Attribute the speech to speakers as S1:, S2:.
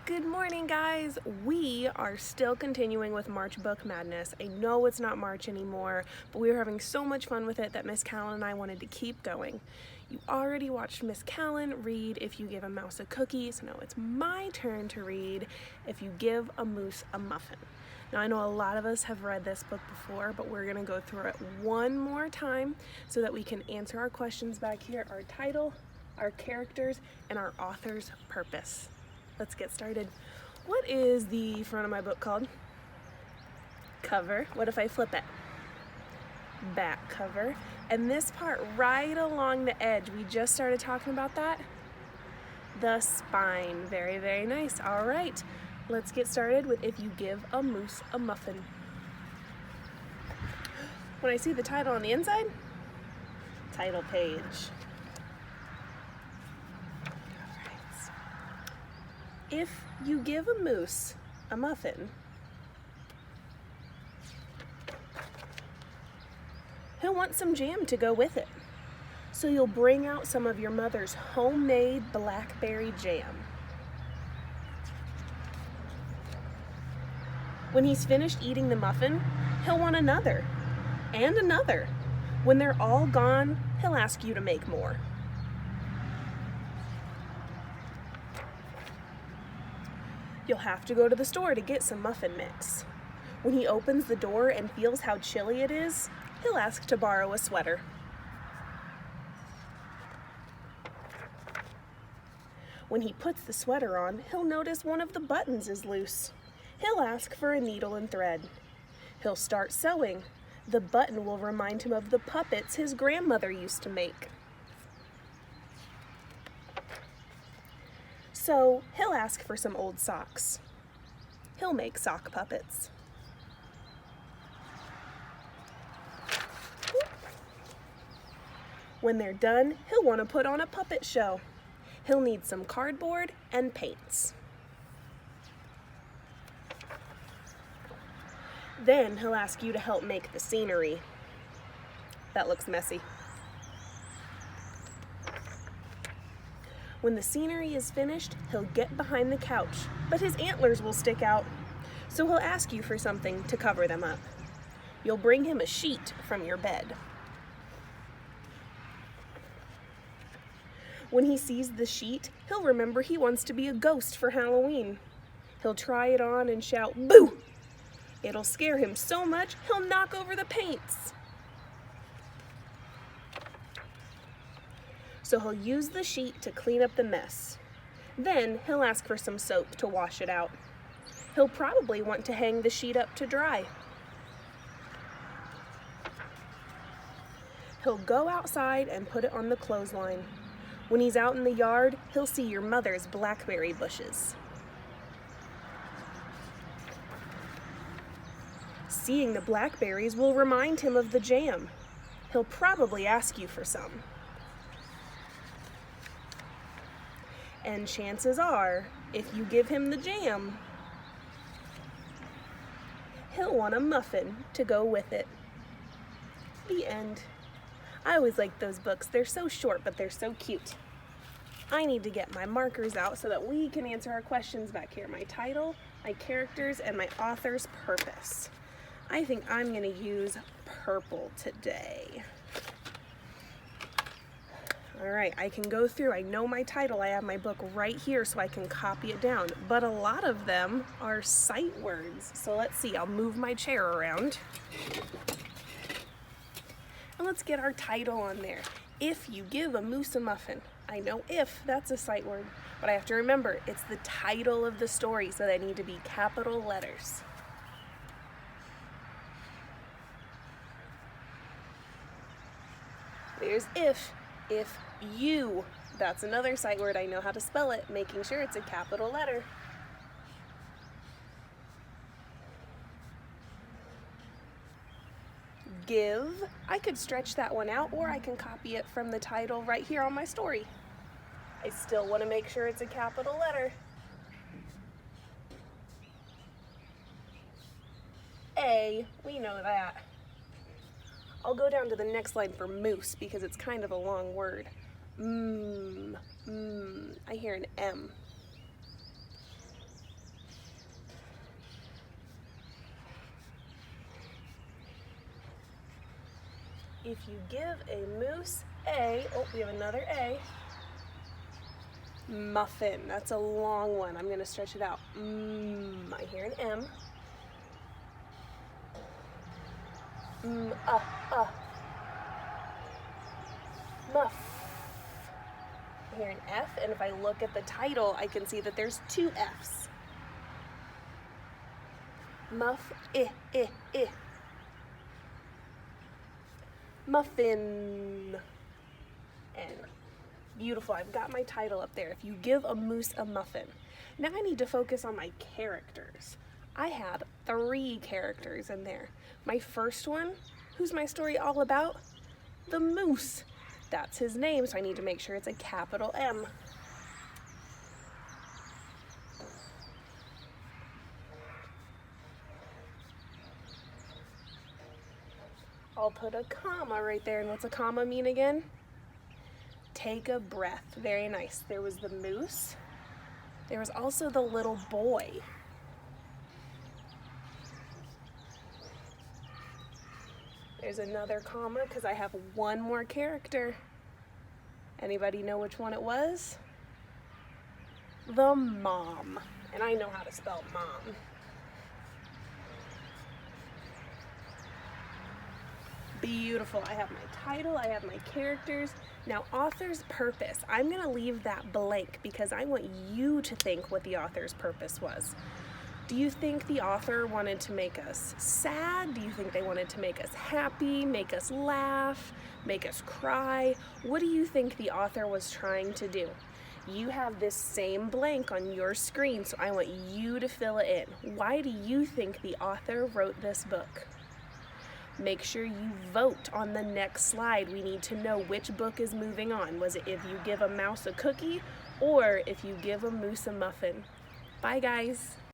S1: Good morning, guys. We are still continuing with March Book Madness. I know it's not March anymore, but we were having so much fun with it that Miss Callan and I wanted to keep going. You already watched Miss Callan read If You Give a Mouse a Cookie, so now it's my turn to read If You Give a Moose a Muffin. Now, I know a lot of us have read this book before, but we're going to go through it one more time so that we can answer our questions back here, our title, our characters, and our author's purpose. Let's get started. What is the front of my book called? Cover. What if I flip it? Back cover. And this part right along the edge, we just started talking about that. The spine. Very, very nice. All right, let's get started with If You Give a Moose a Muffin. When I see the title on the inside, title page. If you give a moose a muffin, he'll want some jam to go with it. So you'll bring out some of your mother's homemade blackberry jam. When he's finished eating the muffin, he'll want another and another. When they're all gone, he'll ask you to make more. You'll have to go to the store to get some muffin mix. When he opens the door and feels how chilly it is, he'll ask to borrow a sweater. When he puts the sweater on, he'll notice one of the buttons is loose. He'll ask for a needle and thread. He'll start sewing. The button will remind him of the puppets his grandmother used to make. So he'll ask for some old socks. He'll make sock puppets. When they're done, he'll want to put on a puppet show. He'll need some cardboard and paints. Then he'll ask you to help make the scenery. That looks messy. When the scenery is finished, he'll get behind the couch, but his antlers will stick out. So he'll ask you for something to cover them up. You'll bring him a sheet from your bed. When he sees the sheet, he'll remember he wants to be a ghost for Halloween. He'll try it on and shout, "Boo!" It'll scare him so much, he'll knock over the paints. So he'll use the sheet to clean up the mess. Then he'll ask for some soap to wash it out. He'll probably want to hang the sheet up to dry. He'll go outside and put it on the clothesline. When he's out in the yard, he'll see your mother's blackberry bushes. Seeing the blackberries will remind him of the jam. He'll probably ask you for some. And chances are, if you give him the jam, he'll want a muffin to go with it. The end. I always like those books. They're so short, but they're so cute. I need to get my markers out so that we can answer our questions back here. My title, my characters, and my author's purpose. I think I'm going to use purple today. All right, I can go through. I know my title. I have my book right here so I can copy it down. But a lot of them are sight words. So let's see. I'll move my chair around. And let's get our title on there. If you give a moose a muffin. I know if, that's a sight word. But I have to remember, it's the title of the story, so they need to be capital letters. There's if. If you, that's another sight word. I know how to spell it, making sure it's a capital letter. Give, I could stretch that one out, or I can copy it from the title right here on my story. I still want to make sure it's a capital letter. A, we know that. I'll go down to the next line for moose because it's kind of a long word. I hear an M. If you give a moose a, oh, we have another A, muffin. That's a long one. I'm going to stretch it out. I hear an M. Muff. I hear an F, and if I look at the title, I can see that there's two Fs. Muff, Muffin. And beautiful, I've got my title up there. If you give a moose a muffin. Now I need to focus on my characters. I had 3 characters in there. My first one, who's my story all about? The moose. That's his name, so I need to make sure it's a capital M. I'll put a comma right there, and what's a comma mean again? Take a breath. Very nice. There was the moose. There was also the little boy. There's another comma because I have one more character. Anybody know which one it was? The mom. And I know how to spell mom. Beautiful. I have my title, I have my characters. Now, author's purpose. I'm going to leave that blank because I want you to think what the author's purpose was. Do you think the author wanted to make us sad? Do you think they wanted to make us happy, make us laugh, make us cry? What do you think the author was trying to do? You have this same blank on your screen, so I want you to fill it in. Why do you think the author wrote this book? Make sure you vote on the next slide. We need to know which book is moving on. Was it if you give a mouse a cookie or if you give a moose a muffin? Bye, guys.